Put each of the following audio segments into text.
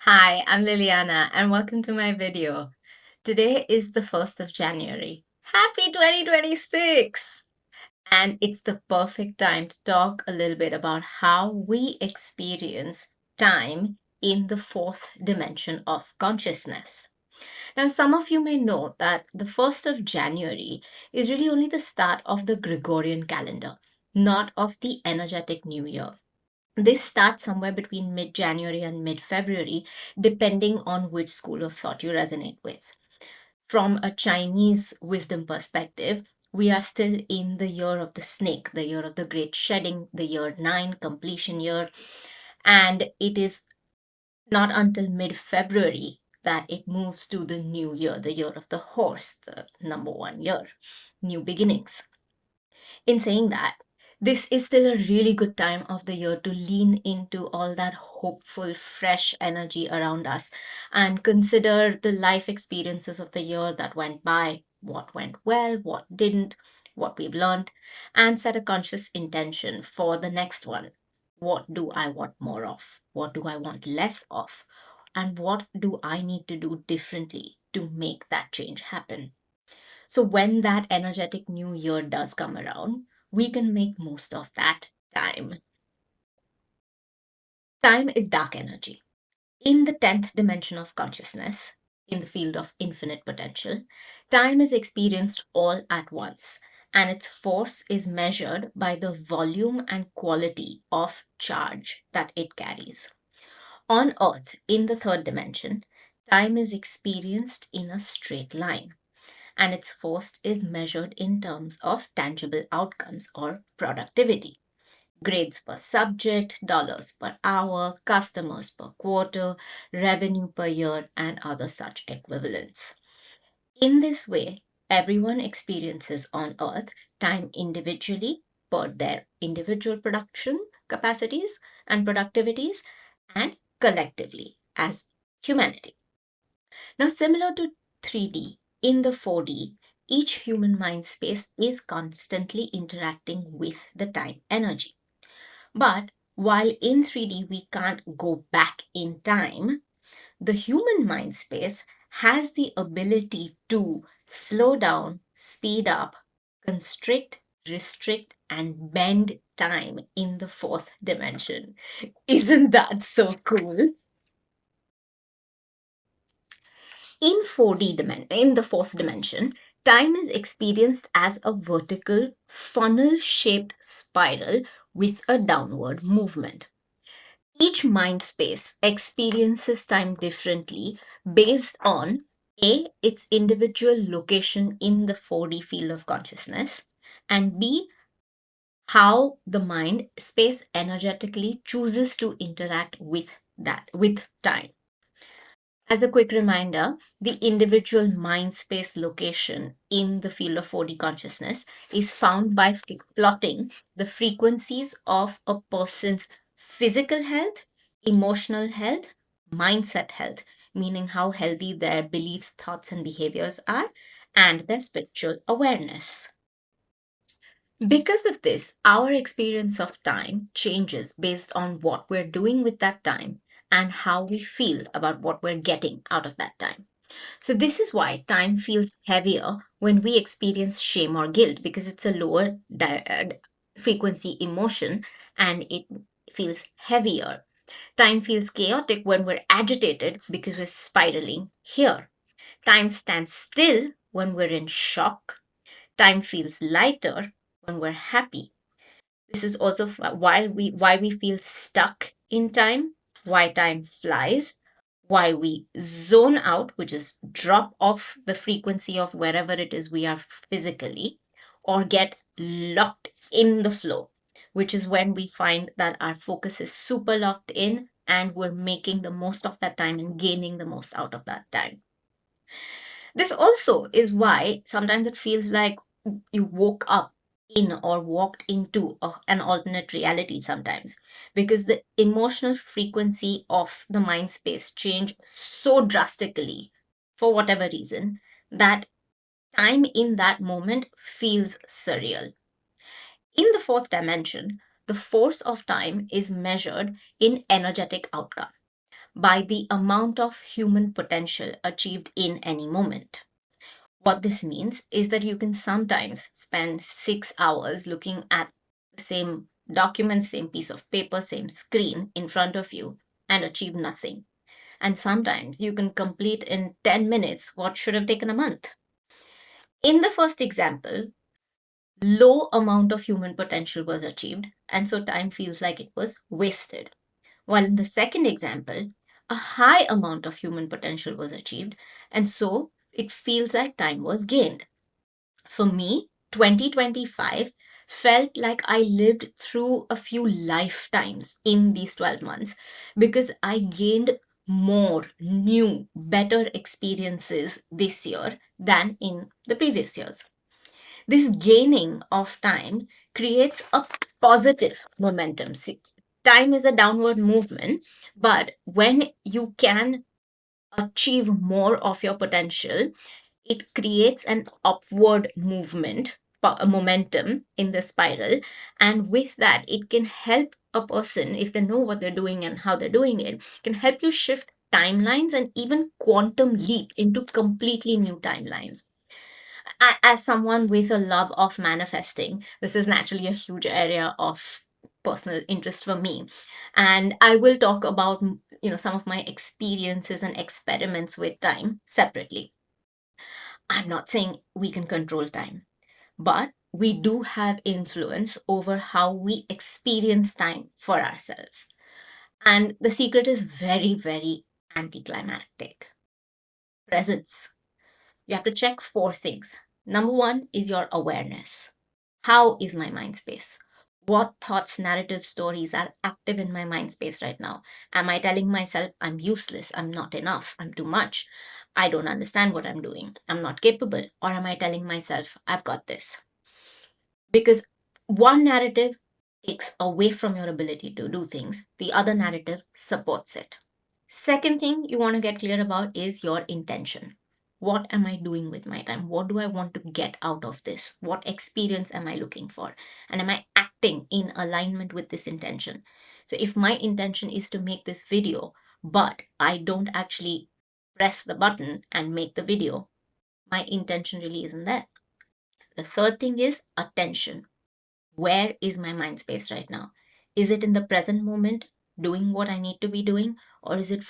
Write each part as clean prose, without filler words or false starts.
Hi, I'm Liliana and welcome to my video. Today is the 1st of January. Happy 2026! And it's the perfect time to talk a little bit about how we experience time in the fourth dimension of consciousness. Now, some of you may know that the 1st of January is really only the start of the Gregorian calendar, not of the energetic new year. This starts somewhere between mid January and mid February, depending on which school of thought you resonate with. From a Chinese wisdom perspective, we are still in the year of the snake, the year of the great shedding, the year 9, completion year. And it is not until mid February that it moves to the new year, the year of the horse, the number one year, new beginnings. In saying that, this is still a really good time of the year to lean into all that hopeful, fresh energy around us and consider the life experiences of the year that went by, what went well, what didn't, what we've learned, and set a conscious intention for the next one. What do I want more of? What do I want less of? And what do I need to do differently to make that change happen? So when that energetic new year does come around, we can make most of that time. Time is dark energy. In the 10th dimension of consciousness, in the field of infinite potential, time is experienced all at once, and its force is measured by the volume and quality of charge that it carries. On Earth, in the third dimension, time is experienced in a straight line, and its force is measured in terms of tangible outcomes or productivity. Grades per subject, dollars per hour, customers per quarter, revenue per year, and other such equivalents. In this way, everyone experiences on Earth time individually per their individual production capacities and productivities, and collectively as humanity. Now, similar to 3D, in the 4D, each human mind space is constantly interacting with the time energy. But while in 3D we can't go back in time, the human mind space has the ability to slow down, speed up, constrict, restrict, and bend time in the fourth dimension. Isn't that so cool? In the fourth dimension, time is experienced as a vertical funnel shaped spiral with a downward movement. Each mind space experiences time differently based on A, its individual location in the 4D field of consciousness, and B, how the mind space energetically chooses to interact with time. As a quick reminder, the individual mind space location in the field of 4D consciousness is found by plotting the frequencies of a person's physical health, emotional health, mindset health, meaning how healthy their beliefs, thoughts, and behaviors are, and their spiritual awareness. Because of this, our experience of time changes based on what we're doing with that time and how we feel about what we're getting out of that time. So, this is why time feels heavier when we experience shame or guilt because it's a lower frequency emotion and it feels heavier. Time feels chaotic when we're agitated because we're spiraling here. Time stands still when we're in shock. Time feels lighter when we're happy. This is also why we feel stuck in time, why time flies, why we zone out, which is drop off the frequency of wherever it is we are physically, or get locked in the flow, which is when we find that our focus is super locked in and we're making the most of that time and gaining the most out of that time. This also is why sometimes it feels like you woke up in or walked into an alternate reality sometimes because the emotional frequency of the mind space changed so drastically for whatever reason that time in that moment feels surreal. In the fourth dimension, the force of time is measured in energetic outcome. by the amount of human potential achieved in any moment. What this means is that you can sometimes spend 6 hours looking at the same document, same piece of paper, same screen in front of you and achieve nothing. And sometimes you can complete in 10 minutes what should have taken a month. In the first example, low amount of human potential was achieved, and so time feels like it was wasted. While in the second example, a high amount of human potential was achieved, and so it feels like time was gained. For me, 2025 felt like I lived through a few lifetimes in these 12 months because I gained more new, better experiences this year than in the previous years. This gaining of time creates a positive momentum. See, time is a downward movement, but when you can achieve more of your potential, it creates an upward movement, a momentum in the spiral. And with that, it can help a person, if they know what they're doing and how they're doing it, can help you shift timelines and even quantum leap into completely new timelines. As someone with a love of manifesting, this is naturally a huge area of personal interest for me, and I will talk about some of my experiences and experiments with time separately. I'm not saying we can control time, but we do have influence over how we experience time for ourselves. And the secret is very, very anticlimactic: presence. You have to check four things. Number one is your awareness. How is my mind space? What thoughts, narratives, stories are active in my mind space right now? Am I telling myself I'm useless, I'm not enough, I'm too much, I don't understand what I'm doing, I'm not capable? Or am I telling myself I've got this? Because one narrative takes away from your ability to do things, the other narrative supports it. Second thing you want to get clear about is your intention. What am I doing with my time? What do I want to get out of this? What experience am I looking for? And am I acting in alignment with this intention? So, if my intention is to make this video, but I don't actually press the button and make the video, my intention really isn't there. The third thing is attention. Where is my mind space right now? Is it in the present moment, doing what I need to be doing, or is it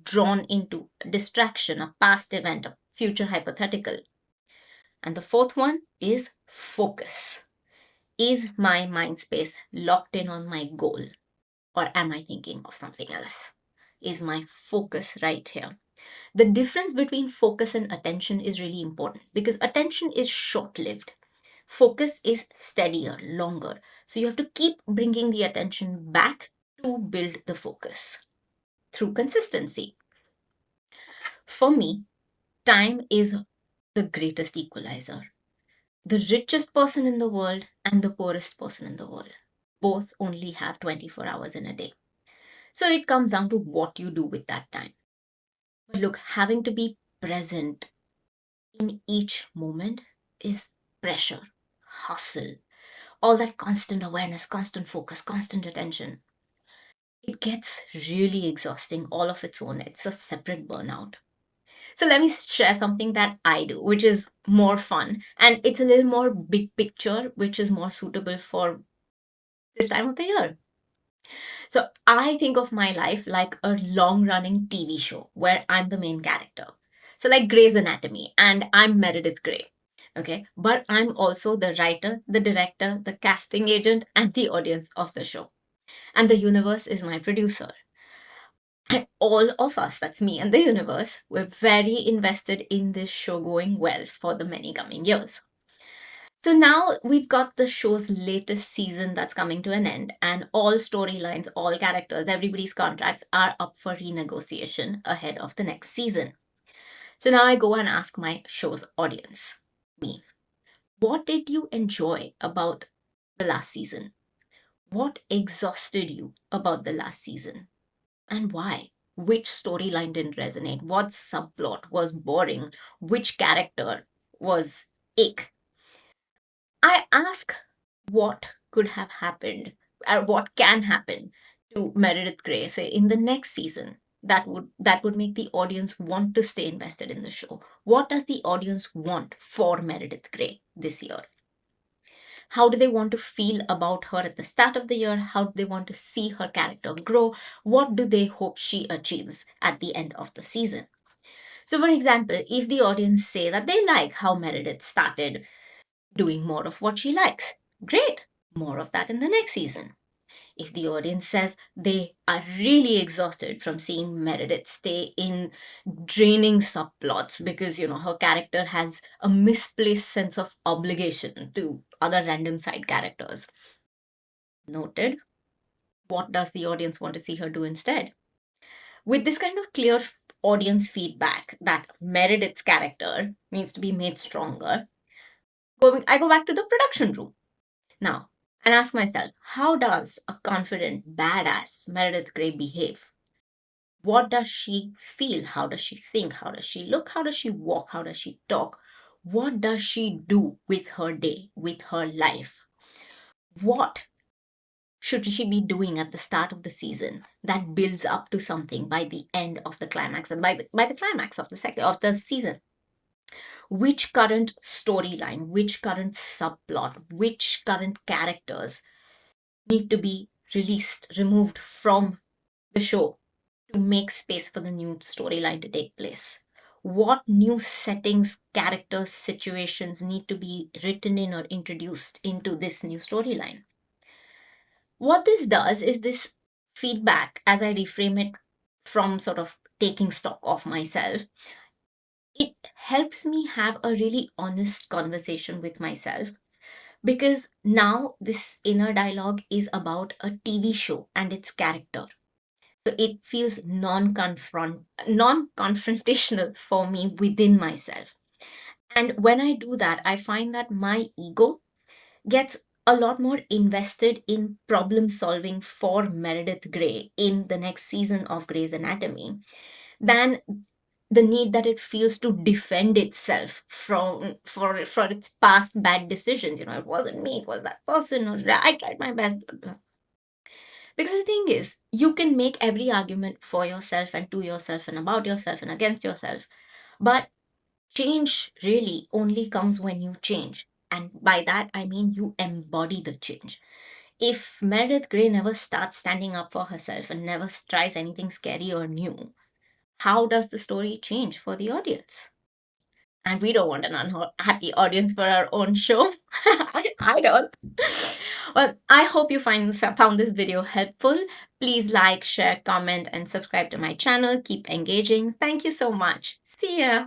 drawn into a distraction, a past event, a future hypothetical? And the fourth one is focus. Is my mind space locked in on my goal, or am I thinking of something else? Is my focus right here? The difference between focus and attention is really important because attention is short lived. Focus is steadier, longer. So you have to keep bringing the attention back to build the focus through consistency. For me, time is the greatest equalizer. The richest person in the world and the poorest person in the world both only have 24 hours in a day. So it comes down to what you do with that time. But look, having to be present in each moment is pressure, hustle, all that constant awareness, constant focus, constant attention. It gets really exhausting all of its own. It's a separate burnout. So let me share something that I do, which is more fun and it's a little more big picture, which is more suitable for this time of the year. So I think of my life like a long running TV show where I'm the main character. So, like Grey's Anatomy, and I'm Meredith Grey. Okay. But I'm also the writer, the director, the casting agent, and the audience of the show. And the universe is my producer. And all of us, that's me and the universe, we're very invested in this show going well for the many coming years. So now we've got the show's latest season that's coming to an end, and all storylines, all characters, everybody's contracts are up for renegotiation ahead of the next season. So now I go and ask my show's audience, me, what did you enjoy about the last season? What exhausted you about the last season? And why? Which storyline didn't resonate? What subplot was boring? Which character was ick? I ask what could have happened or what can happen to Meredith Grey, say, in the next season. that would make the audience want to stay invested in the show? What does the audience want for Meredith Grey this year? How do they want to feel about her at the start of the year? How do they want to see her character grow? What do they hope she achieves at the end of the season? So, for example, if the audience say that they like how Meredith started doing more of what she likes, great, more of that in the next season. If the audience says they are really exhausted from seeing Meredith stay in draining subplots because, her character has a misplaced sense of obligation to other random side characters, noted. What does the audience want to see her do instead? With this kind of clear audience feedback that Meredith's character needs to be made stronger, I go back to the production room now and ask myself, how does a confident, badass Meredith Grey behave? What does she feel? How does she think? How does she look? How does she walk? How does she talk? What does she do with her day, with her life? What should she be doing at the start of the season that builds up to something by the end of the climax and by the climax of the season? Which current storyline, which current subplot, which current characters need to be removed from the show to make space for the new storyline to take place? What new settings, characters, situations need to be written in or introduced into this new storyline? What this does is this feedback, as I reframe it from sort of taking stock of myself, it helps me have a really honest conversation with myself, because now this inner dialogue is about a TV show and its character. So it feels non-confrontational for me within myself. And when I do that, I find that my ego gets a lot more invested in problem solving for Meredith Grey in the next season of Grey's Anatomy than the need that it feels to defend itself for its past bad decisions. It wasn't me, it was that person, or I tried my best. Because the thing is, you can make every argument for yourself and to yourself and about yourself and against yourself, but change really only comes when you change. And by that, I mean you embody the change. If Meredith Grey never starts standing up for herself and never tries anything scary or new, how does the story change for the audience? And we don't want an unhappy audience for our own show. I don't. Well, I hope you found this video helpful. Please like, share, comment, and subscribe to my channel. Keep engaging. Thank you so much. See ya.